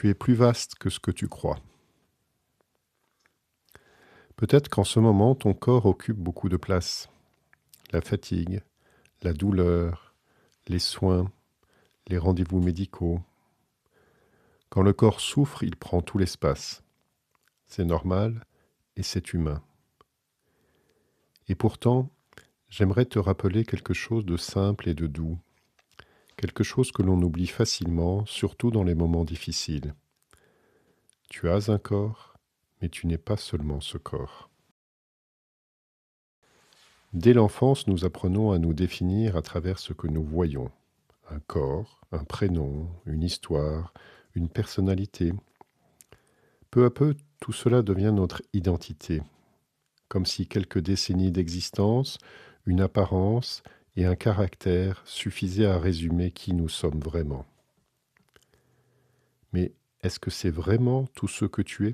Tu es plus vaste que ce que tu crois. Peut-être qu'en ce moment, ton corps occupe beaucoup de place. La fatigue, la douleur, les soins, les rendez-vous médicaux. Quand le corps souffre, il prend tout l'espace. C'est normal et c'est humain. Et pourtant, j'aimerais te rappeler quelque chose de simple et de doux, quelque chose que l'on oublie facilement, surtout dans les moments difficiles. Tu as un corps, mais tu n'es pas seulement ce corps. Dès l'enfance, nous apprenons à nous définir à travers ce que nous voyons. Un corps, un prénom, une histoire, une personnalité. Peu à peu, tout cela devient notre identité, comme si quelques décennies d'existence, une apparence et un caractère suffisaient à résumer qui nous sommes vraiment. Mais est-ce que c'est vraiment tout ce que tu es ?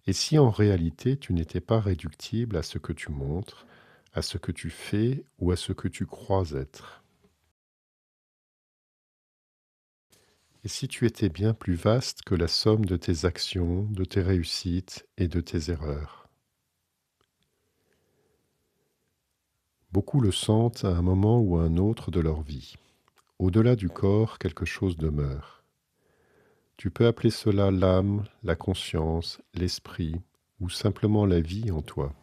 Et si en réalité tu n'étais pas réductible à ce que tu montres, à ce que tu fais ou à ce que tu crois être ? Et si tu étais bien plus vaste que la somme de tes actions, de tes réussites et de tes erreurs ? Beaucoup le sentent à un moment ou à un autre de leur vie. Au-delà du corps, quelque chose demeure. Tu peux appeler cela l'âme, la conscience, l'esprit ou simplement la vie en toi.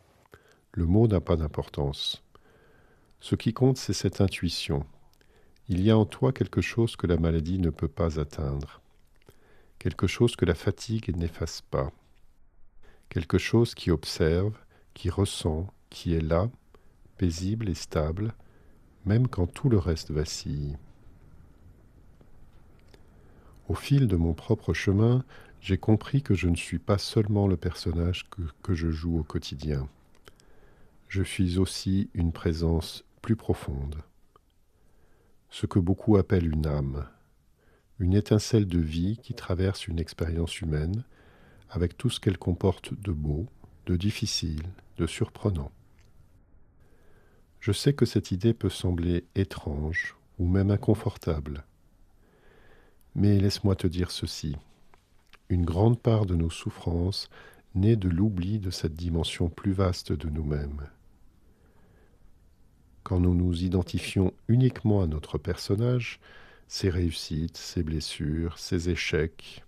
Le mot n'a pas d'importance. Ce qui compte, c'est cette intuition. Il y a en toi quelque chose que la maladie ne peut pas atteindre, quelque chose que la fatigue n'efface pas, quelque chose qui observe, qui ressent, qui est là, paisible et stable, même quand tout le reste vacille. Au fil de mon propre chemin, j'ai compris que je ne suis pas seulement le personnage que je joue au quotidien. Je suis aussi une présence plus profonde. Ce que beaucoup appellent une étincelle de vie qui traverse une expérience humaine avec tout ce qu'elle comporte de beau, de difficile, de surprenant. Je sais que cette idée peut sembler étrange ou même inconfortable, mais laisse-moi te dire ceci. Une grande part de nos souffrances naît de l'oubli de cette dimension plus vaste de nous-mêmes. Quand nous nous identifions uniquement à notre personnage, ses réussites, ses blessures, ses échecs,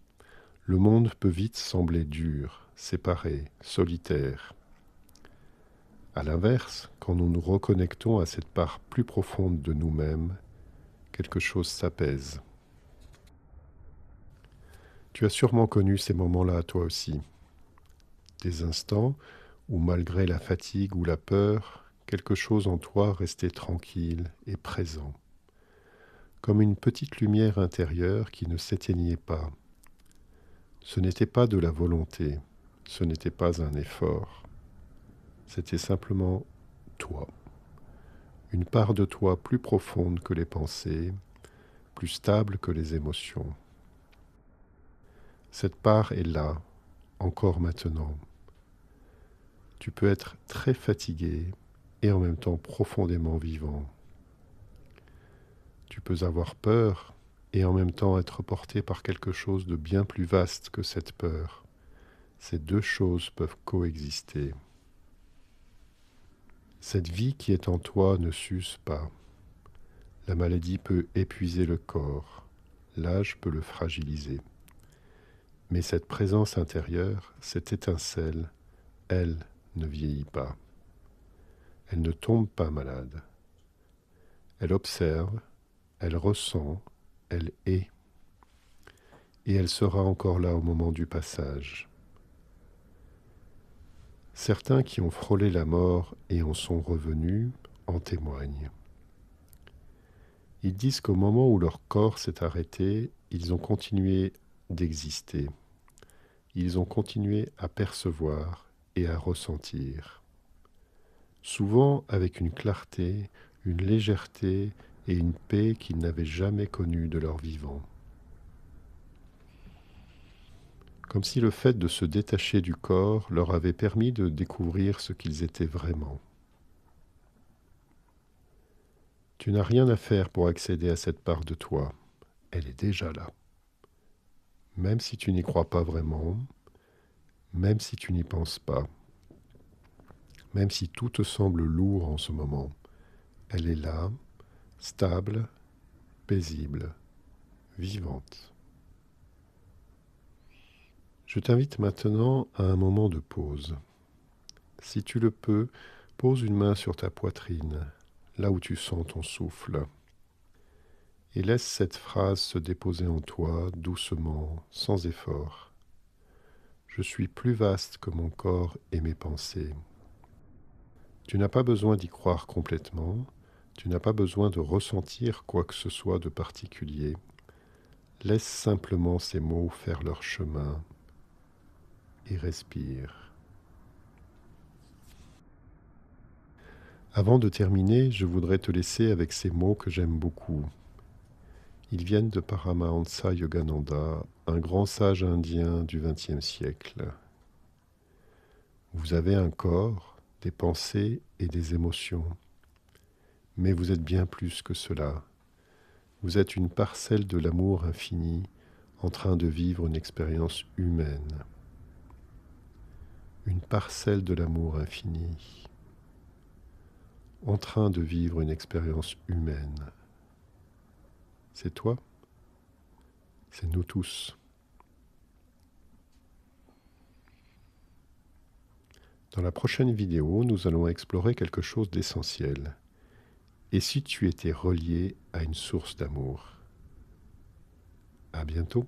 le monde peut vite sembler dur, séparé, solitaire. À l'inverse, quand nous nous reconnectons à cette part plus profonde de nous-mêmes, quelque chose s'apaise. Tu as sûrement connu ces moments-là toi aussi. Des instants où, malgré la fatigue ou la peur, quelque chose en toi restait tranquille et présent, comme une petite lumière intérieure qui ne s'éteignait pas. Ce n'était pas de la volonté, ce n'était pas un effort, c'était simplement toi. Une part de toi plus profonde que les pensées, plus stable que les émotions. Cette part est là, encore maintenant. Tu peux être très fatigué et en même temps profondément vivant. Tu peux avoir peur et en même temps être porté par quelque chose de bien plus vaste que cette peur. Ces deux choses peuvent coexister. Cette vie qui est en toi ne s'use pas. La maladie peut épuiser le corps, l'âge peut le fragiliser. Mais cette présence intérieure, cette étincelle, elle ne vieillit pas. Elle ne tombe pas malade. Elle observe, elle ressent, elle est. Et elle sera encore là au moment du passage. Certains qui ont frôlé la mort et en sont revenus en témoignent. Ils disent qu'au moment où leur corps s'est arrêté, ils ont continué d'exister. Ils ont continué à percevoir et à ressentir. Souvent avec une clarté, une légèreté et une paix qu'ils n'avaient jamais connue de leur vivant. Comme si le fait de se détacher du corps leur avait permis de découvrir ce qu'ils étaient vraiment. Tu n'as rien à faire pour accéder à cette part de toi. Elle est déjà là. même si tu n'y crois pas vraiment, même si tu n'y penses pas, même si tout te semble lourd en ce moment, elle est là, stable, paisible, vivante. Je t'invite maintenant à un moment de pause. Si tu le peux, pose une main sur ta poitrine, là où tu sens ton souffle, et laisse cette phrase se déposer en toi doucement, sans effort. Je suis plus vaste que mon corps et mes pensées. Tu n'as pas besoin d'y croire complètement, tu n'as pas besoin de ressentir quoi que ce soit de particulier. Laisse simplement ces mots faire leur chemin et respire. Avant de terminer, je voudrais te laisser avec ces mots que j'aime beaucoup. Ils viennent de Paramahansa Yogananda, un grand sage indien du XXe siècle. Vous avez un corps, des pensées et des émotions, mais vous êtes bien plus que cela. Vous êtes une parcelle de l'amour infini en train de vivre une expérience humaine. Une parcelle de l'amour infini en train de vivre une expérience humaine. C'est toi, c'est nous tous. Dans la prochaine vidéo, nous allons explorer quelque chose d'essentiel. Et si tu étais relié à une source d'amour? À bientôt.